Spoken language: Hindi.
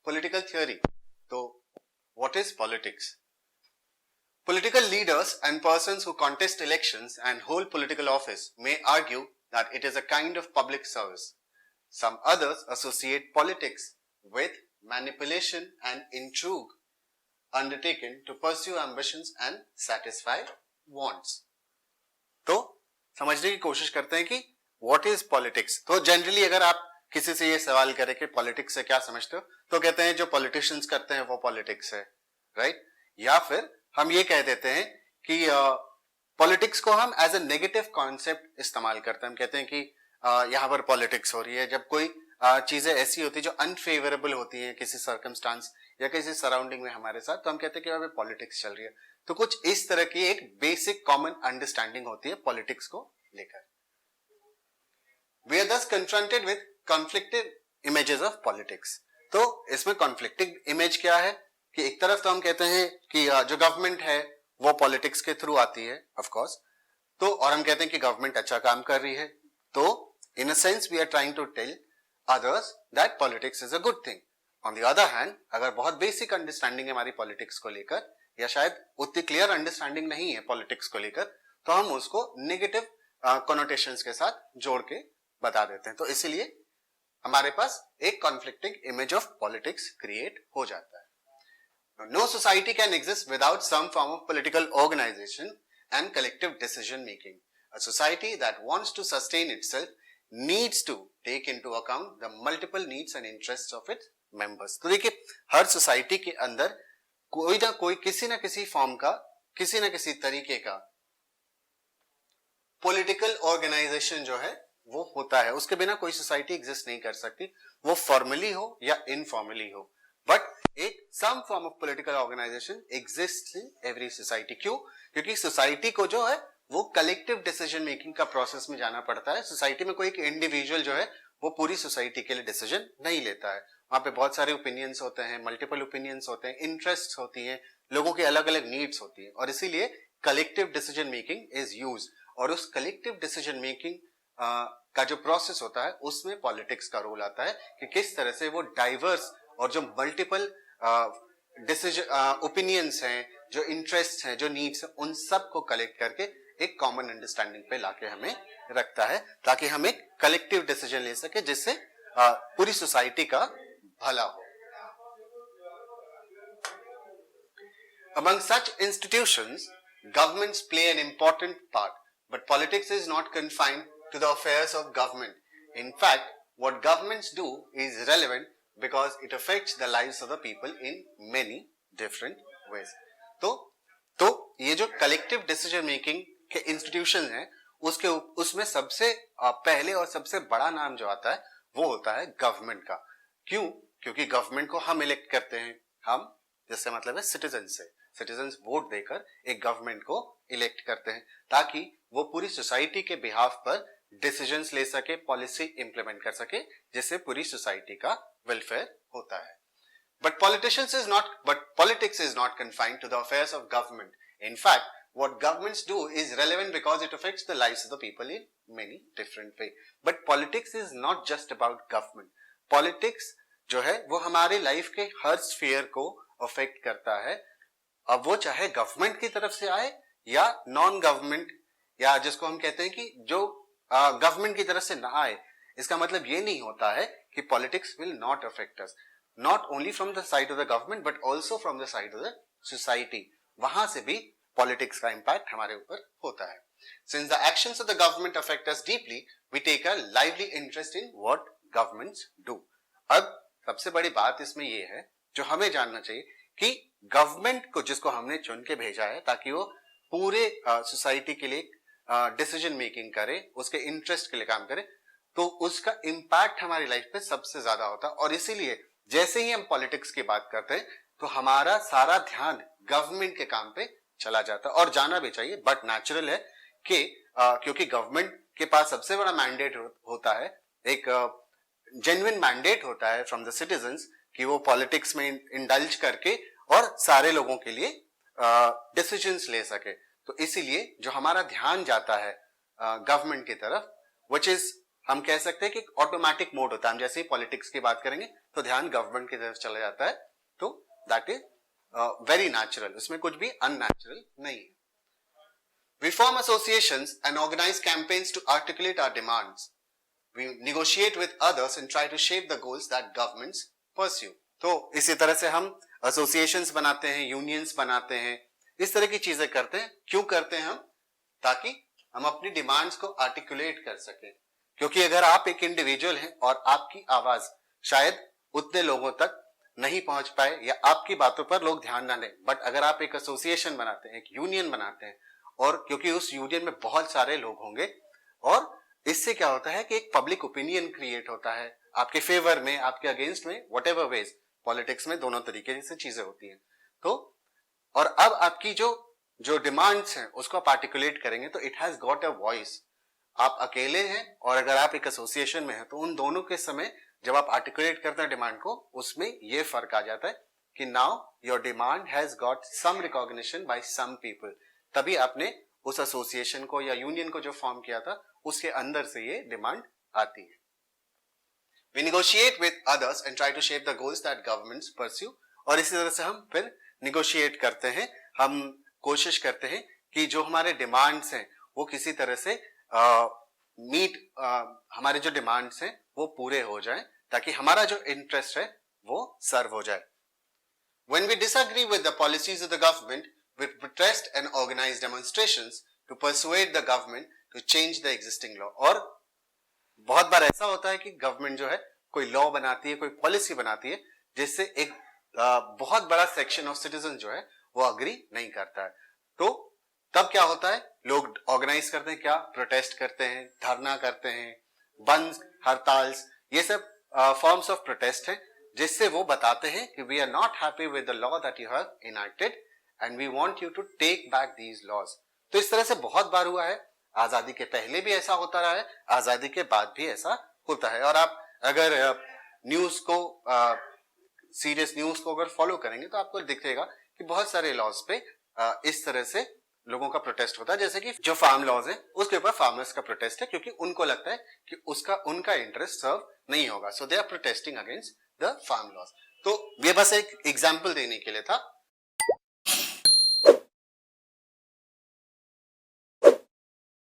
political theory. So, what is politics? Political leaders and persons who contest elections and hold political office may argue that it is a kind of public service. Some others associate politics with manipulation and intrigue undertaken to pursue ambitions and satisfy wants. तो समझने की कोशिश करते हैं कि what is politics. तो जनरली अगर आप किसी से ये सवाल करें कि पॉलिटिक्स से क्या समझते हो, तो कहते हैं जो पॉलिटिशियंस करते हैं वो पॉलिटिक्स है, राइट? या फिर हम ये कह देते हैं कि पॉलिटिक्स को हम एज ए नेगेटिव कॉन्सेप्ट इस्तेमाल करते हैं. हम कहते हैं कि यहाँ पर पॉलिटिक्स हो रही है जब कोई चीजें ऐसी होती है जो अनफेवरेबल होती है किसी सर्कमस्टांस या किसी सराउंडिंग में हमारे साथ, तो हम कहते हैं कि वहां पे पॉलिटिक्स चल रही है. तो कुछ इस तरह की एक बेसिक कॉमन अंडरस्टैंडिंग होती है पॉलिटिक्स को लेकर. We are thus confronted with conflicted images of politics. तो इसमें conflicting image क्या है कि एक तरफ तो हम कहते हैं कि जो गवर्नमेंट है वो पॉलिटिक्स के थ्रू आती है, ऑफ कोर्स, तो और हम कहते हैं कि गवर्नमेंट अच्छा काम कर रही है. तो in a sense we are trying to tell others that politics is a good thing. On the other hand, अगर बहुत बेसिक अंडरस्टैंडिंग है हमारी पॉलिटिक्स को लेकर या शायद उतनी क्लियर अंडरस्टैंडिंग नहीं है पॉलिटिक्स को लेकर, तो हम उसको नेगेटिव कॉनोटेशंस के साथ जोड़ के बता देते हैं. तो इसीलिए हमारे पास एक conflicting image of politics create हो जाता है. No society can exist without some form of political organisation and collective decision making. A society that wants to sustain itself needs to take into account the multiple needs and interests of its members. तो देखिए हर सोसाइटी के अंदर कोई ना कोई किसी ना किसी फॉर्म का किसी ना किसी तरीके का पॉलिटिकल ऑर्गेनाइजेशन जो है वो होता है. उसके बिना कोई सोसाइटी एग्जिस्ट नहीं कर सकती, वो फॉर्मली हो या इनफॉर्मली हो, बट एक some form of political organisation exist in every society. क्यों? क्योंकि सोसाइटी को जो है वो कलेक्टिव डिसीजन मेकिंग का प्रोसेस में जाना पड़ता है. सोसाइटी में कोई एक इंडिविजुअल जो है वो पूरी सोसाइटी के लिए डिसीजन नहीं लेता है. वहां पे बहुत सारे ओपिनियंस होते हैं, मल्टीपल ओपिनियंस होते हैं, इंटरेस्ट होती हैं, लोगों की अलग अलग नीड्स होती है, और इसीलिए collective decision making is use. और उस कलेक्टिव डिसीजन मेकिंग का जो प्रोसेस होता है उसमें पॉलिटिक्स का रोल आता है कि किस तरह से वो डाइवर्स और जो मल्टीपल डिसीजन ओपिनियंस हैं, जो इंटरेस्ट हैं, जो नीड्स हैं, उन सब को कलेक्ट करके एक कॉमन अंडरस्टैंडिंग पे लाके हमें रखता है ताकि हम एक कलेक्टिव डिसीजन ले सके जिससे पूरी सोसाइटी का भला हो. Among such institutions, governments play an important part, but politics is not confined to the affairs of government. In fact, what governments do is relevant because it affects the lives of the people in many different ways. तो ये जो कलेक्टिव डिसीजन मेकिंग के इंस्टीट्यूशन हैं उसमें सबसे पहले और सबसे बड़ा नाम जो आता है वो होता है गवर्नमेंट का. क्यों? क्योंकि गवर्नमेंट को हम इलेक्ट करते हैं. हम जिससे मतलब है सिटीजन से. सिटीजन्स वोट देकर एक गवर्नमेंट को इलेक्ट करते हैं ताकि वो पूरी सोसाइटी के बिहाफ पर डिसीजंस ले सके, पॉलिसी इंप्लीमेंट कर सके, जिससे पूरी सोसाइटी का वेलफेयर होता है. But politics is not confined to the affairs of government. In fact, what governments do is relevant because it affects the lives of the people in many different ways. But politics is not just about government. Politics जो है वो हमारे लाइफ के हर स्फीयर को अफेक्ट करता है. अब वो चाहे गवर्नमेंट की तरफ से आए या नॉन गवर्नमेंट, या जिसको हम कहते हैं कि जो गवर्नमेंट की तरफ से ना आए. इसका मतलब ये नहीं होता है कि politics will not affect us. Not only from the side of the government but also from the side of the society. वहां से भी politics का impact हमारे ऊपर होता है. Since the actions of the government affect us deeply, we take a lively interest in what governments do. अब सबसे बड़ी बात इसमें ये है जो हमें जानना चाहिए कि गवर्नमेंट को जिसको हमने चुन के भेजा है ताकि वो पूरे सोसाइटी के लिए डिसीजन मेकिंग करे, उसके इंटरेस्ट के लिए काम करे, तो उसका इम्पैक्ट हमारी लाइफ पे सबसे ज्यादा होता है. और इसीलिए जैसे ही हम पॉलिटिक्स की बात करते हैं तो हमारा सारा ध्यान गवर्नमेंट के काम पे चला जाता है, और जाना भी चाहिए. बट नेचुरल है कि क्योंकि गवर्नमेंट के पास सबसे बड़ा मैंडेट होता है, एक जेन्युइन मैंडेट होता है फ्रॉम द सिटीजंस कि वो पॉलिटिक्स में इंडल्ज करके और सारे लोगों के लिए डिसीजंस ले सके. तो इसीलिए जो हमारा ध्यान जाता है गवर्नमेंट की तरफ, व्हिच इज हम कह सकते हैं कि ऑटोमेटिक मोड होता है। हम जैसे ही पॉलिटिक्स की बात करेंगे तो ध्यान गवर्नमेंट की तरफ चला जाता है, तो दैट इज वेरी नेचुरल, उसमें कुछ भी अननेचुरल नहीं है। We form associations and organize campaigns to articulate our demands. We negotiate with others and try to shape the goals that governments pursue. तो इसी तरह से हम एसोसिएशंस बनाते हैं, यूनियंस बनाते हैं, इस तरह की चीजें करते हैं। क्यों करते हैं हम? ताकि हम अपनी डिमांड्स को आर्टिकुलेट कर सकें। क्योंकि अगर आप एक इंडिविजुअल हैं और आपकी आवाज शायद उतने लोगों तक नहीं पहुंच पाए या आपकी बातों पर लोग ध्यान ना लें, बट अगर आप एक एसोसिएशन बनाते हैं, एक यूनियन बनाते हैं, और क्योंकि उस यूनियन में बहुत सारे लोग होंगे और इससे क्या होता है कि एक पब्लिक ओपिनियन क्रिएट होता है आपके फेवर में, आपके अगेंस्ट में, व्हाटएवर वेज। पॉलिटिक्स में दोनों तरीके से चीजें होती हैं। तो और अब आपकी जो डिमांड्स हैं उसको आप आर्टिकुलेट करेंगे तो it has got a voice. आप अकेले हैं और अगर आप एक एसोसिएशन में हैं तो उन दोनों के समय जब आप आर्टिकुलेट करते हैं डिमांड को, उसमें ये फर्क आ जाता है कि now your demand has got some recognition by some people. तभी आपने उस एसोसिएशन को या यूनियन को जो फॉर्म किया था उसके अंदर से ये डिमांड आती है। We negotiate with others and try to shape the goals that governments pursue. और इसी तरह से हम फिर negotiate करते हैं, हम कोशिश करते हैं कि जो हमारे डिमांड्स हैं वो किसी तरह से हमारे जो डिमांड्स हैं वो पूरे हो जाएं ताकि हमारा जो इंटरेस्ट है वो सर्व हो जाए। When we disagree with the policies of the government, we protest and organize demonstrations to persuade the government to change the existing law. और बहुत बार ऐसा होता है कि गवर्नमेंट जो है कोई लॉ बनाती है, कोई पॉलिसी बनाती है जिससे एक बहुत बड़ा सेक्शन ऑफ सिटीजन जो है वो अग्री नहीं करता है। तो तब क्या होता है, लोग ऑर्गेनाइज करते हैं, क्या प्रोटेस्ट करते हैं, धरना करते हैं, बंद, हड़ताल, ये सब फॉर्म्स ऑफ प्रोटेस्ट है जिससे वो बताते हैं कि we are not happy with the law that you have enacted and we want you to take back these laws. तो इस तरह से बहुत बार हुआ है, आजादी के पहले भी ऐसा होता रहा है, आजादी के बाद भी ऐसा होता है। और आप अगर न्यूज को सीरियस न्यूज को अगर फॉलो करेंगे तो आपको दिखेगा कि बहुत सारे लॉज पे इस तरह से लोगों का प्रोटेस्ट होता है। जैसे कि जो फार्म लॉज है उसके ऊपर फार्मर्स का प्रोटेस्ट है क्योंकि उनको लगता है कि उनका इंटरेस्ट सर्व नहीं होगा, so they are protesting against the farm laws. तो ये बस एक एग्जाम्पल देने के लिए था